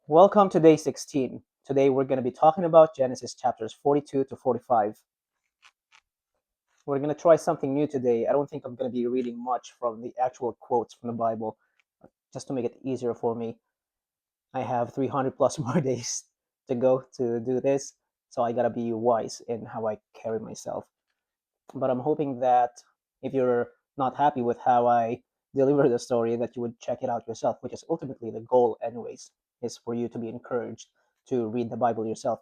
Welcome to day 16. Today we're going to be talking about Genesis chapters 42 to 45. We're going to try something new today. I don't think I'm going to be reading much from the actual quotes from the Bible, just to make it easier for me. I have 300 plus more days to go to do this, so I got to be wise in how I carry myself. But I'm hoping that if you're not happy with how I deliver the story, that you would check it out yourself, which is ultimately the goal, anyways, is for you to be encouraged to read the Bible yourself.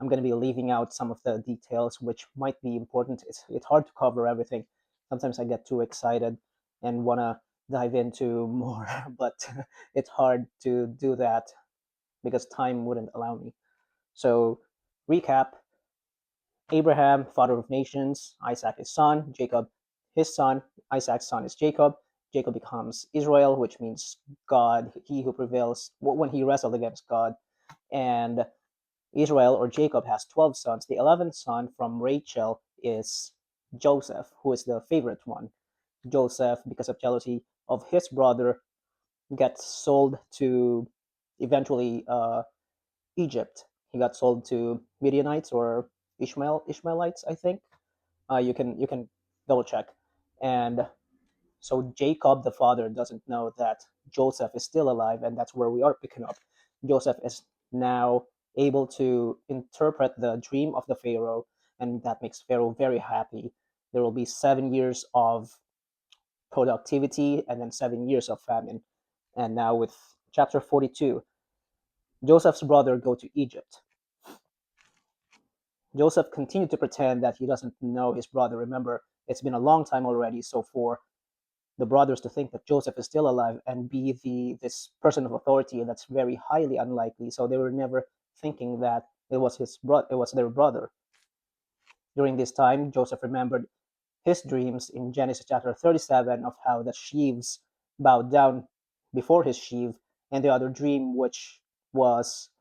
I'm going to be leaving out some of the details which might be important. It's hard to cover everything. Sometimes I get too excited and want to dive into more, but it's hard to do that because time wouldn't allow me. So, recap: Abraham, father of nations, Isaac his son, Jacob his son, Isaac's son is Jacob. Jacob becomes Israel, which means God, he who prevails when he wrestled against God. And Israel, or Jacob, has 12 sons. The 11th son from Rachel is Joseph, who is the favorite one. Joseph, because of jealousy of his brother, gets sold to eventually Egypt. He got sold to Midianites or Ishmaelites, I think. You can double check. And so Jacob, the father, doesn't know that Joseph is still alive, and that's where we are picking up. Joseph is now able to interpret the dream of the Pharaoh, and that makes Pharaoh very happy. There will be 7 years of productivity and then 7 years of famine. And now with chapter 42, Joseph's brother go to Egypt. Joseph continued to pretend that he doesn't know his brother. Remember, it's been a long time already, so for the brothers to think that Joseph is still alive and be this person of authority, that's very highly unlikely. So they were never thinking that it was their brother. During this time, Joseph remembered his dreams in Genesis chapter 37 of how the sheaves bowed down before his sheaf, and the other dream, which was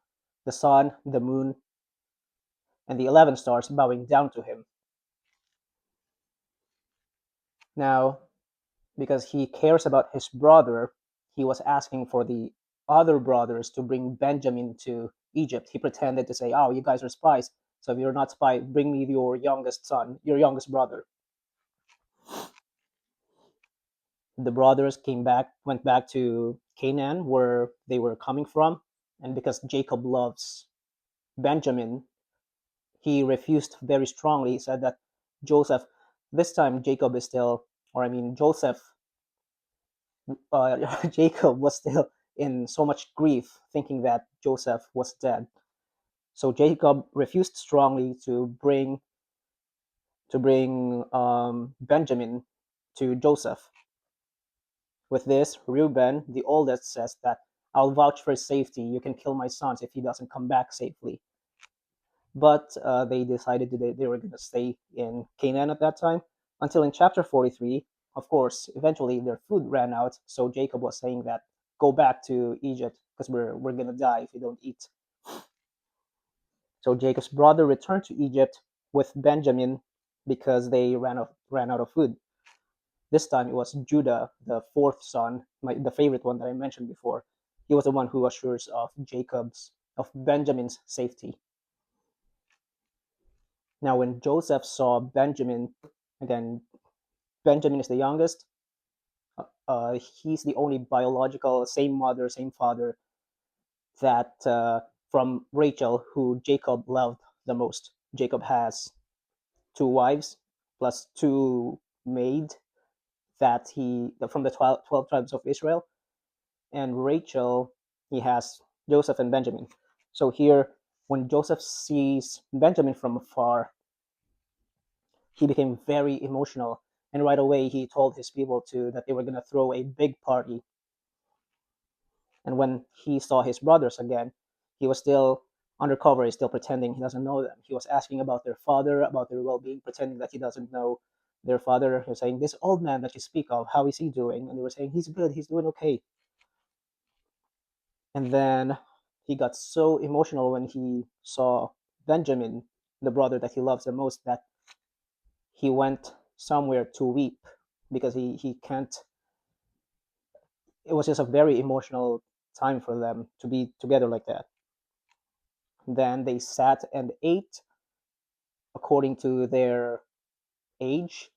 the sun, the moon, and the 11 stars bowing down to him. Now, because he cares about his brother, he was asking for the other brothers to bring Benjamin to Egypt. He pretended to say, "Oh, you guys are spies. So if you're not spies, bring me your youngest son, your youngest brother." The brothers went back to Canaan, where they were coming from, and because Jacob loves Benjamin, he refused very strongly. He said that Joseph, this time Jacob is still, or I mean Joseph, Jacob was still in so much grief, thinking that Joseph was dead. So Jacob refused strongly to bring Benjamin to Joseph. With this, Reuben, the oldest, says that I'll vouch for his safety. You can kill my sons if he doesn't come back safely. But they decided they were going to stay in Canaan at that time until in chapter 43. Of course, eventually their food ran out, so Jacob was saying that go back to Egypt because we're going to die if we don't eat. So Jacob's brother returned to Egypt with Benjamin because they ran out of food. This time it was Judah, the fourth son, the favorite one that I mentioned before. He was the one who assures of Benjamin's safety. Now, when Joseph saw Benjamin, again, Benjamin is the youngest. He's the only biological, same mother, same father, that from Rachel, who Jacob loved the most. Jacob has two wives plus two maids that he from the 12 tribes of Israel, and Rachel, he has Joseph and Benjamin. So here, when Joseph sees Benjamin from afar, he became very emotional, and right away he told his people that they were going to throw a big party. And when he saw his brothers again, he was still undercover. He's still pretending he doesn't know them. He was asking about their father, about their well-being, pretending that he doesn't know their father. He was saying, "This old man that you speak of, how is he doing?" And they were saying, "He's good. He's doing okay." And then he got so emotional when he saw Benjamin, the brother that he loves the most, that he went somewhere to weep because he can't. It was just a very emotional time for them to be together like that. Then they sat and ate according to their age,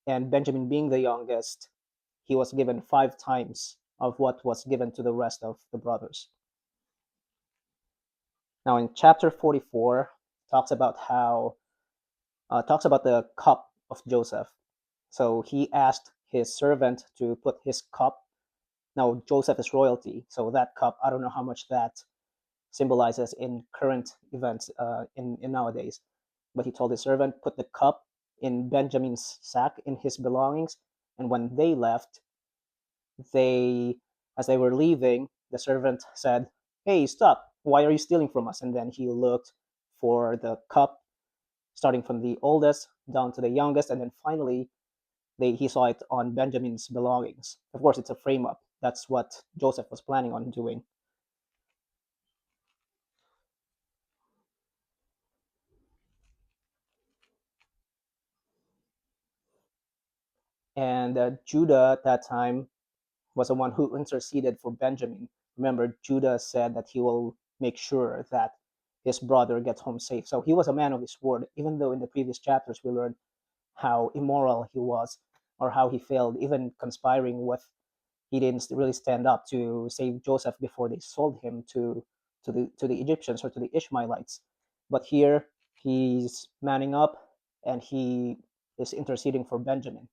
and Benjamin, being the youngest, he was given 5 times of what was given to the rest of the brothers. Now, in chapter 44, talks about how talks about the cup of Joseph. So he asked his servant to put his cup. Now Joseph is royalty, so that cup, I don't know how much that symbolizes in current events in nowadays. But he told his servant, put the cup in Benjamin's sack, in his belongings. And when they left, they, as they were leaving, the servant said, "Hey, stop! Why are you stealing from us?" And then he looked for the cup, starting from the oldest down to the youngest, and then finally he saw it on Benjamin's belongings. Of course, it's a frame up. That's what Joseph was planning on doing. And Judah at that time was the one who interceded for Benjamin. Remember, Judah said that he will make sure that his brother gets home safe. So he was a man of his word, even though in the previous chapters we learned how immoral he was, or how he failed, even conspiring with, he didn't really stand up to save Joseph before they sold him to the Egyptians or to the Ishmaelites. But here he's manning up and he is interceding for Benjamin.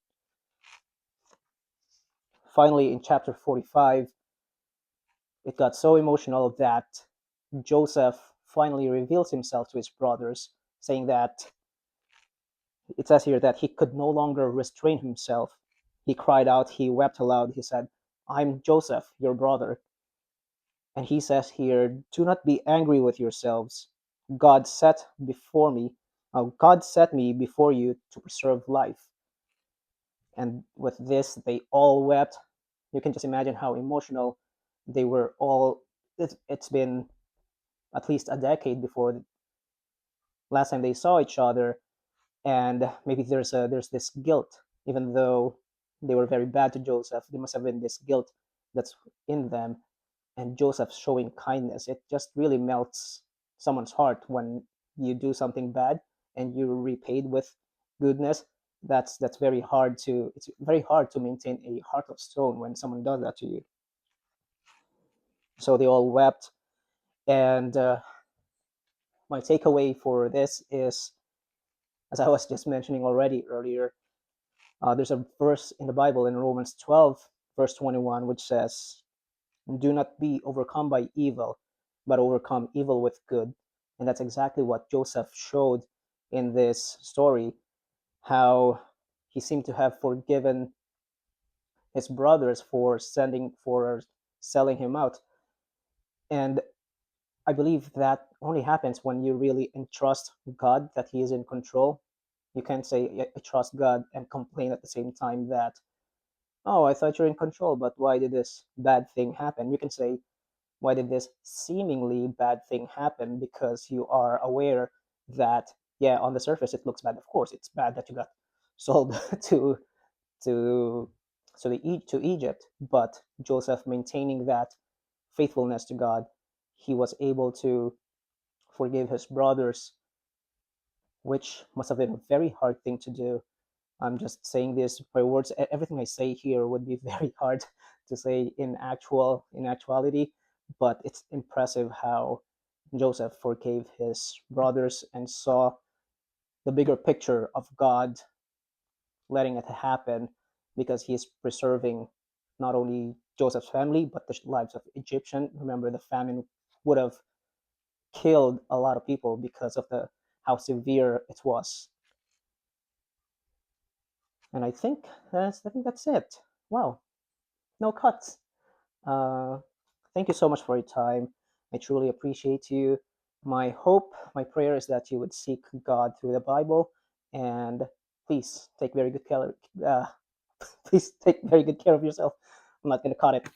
Finally, in chapter 45, it got so emotional that Joseph finally reveals himself to his brothers, saying that, it says here that he could no longer restrain himself. He cried out, he wept aloud, he said, "I'm Joseph, your brother." And he says here, "Do not be angry with yourselves. God set before me, God set me before you to preserve life." And with this, they all wept. You can just imagine how emotional they were all. It's been at least a decade before the last time they saw each other, and maybe there's this guilt, even though they were very bad to Joseph. There must have been this guilt that's in them, and Joseph showing kindness. It just really melts someone's heart when you do something bad and you're repaid with goodness. That's very hard to. It's very hard to maintain a heart of stone when someone does that to you. So they all wept, and my takeaway for this is, as I was just mentioning already earlier, there's a verse in the Bible in Romans 12, verse 21, which says, "Do not be overcome by evil, but overcome evil with good." And that's exactly what Joseph showed in this story, how he seemed to have forgiven his brothers for selling him out. And I believe that only happens when you really entrust God that He is in control. You can't say, "I trust God," and complain at the same time that, "Oh, I thought you're in control, but why did this bad thing happen?" You can say, "Why did this seemingly bad thing happen?" Because you are aware that, yeah, on the surface it looks bad. Of course, it's bad that you got sold to to to Egypt, but Joseph, maintaining that faithfulness to God, he was able to forgive his brothers, which must have been a very hard thing to do. I'm just saying this by words. Everything I say here would be very hard to say in actuality, but it's impressive how Joseph forgave his brothers and saw the bigger picture of God letting it happen, because he is preserving not only Joseph's family but the lives of Egyptian. Remember, the famine would have killed a lot of people because of the how severe it was. And I think that's it. Wow, no cuts. Uh, Thank you so much for your time. I truly appreciate you. My hope, my prayer is that you would seek God through the Bible, and please take very good care. Uh, please take very good care of yourself. I'm not gonna cut it.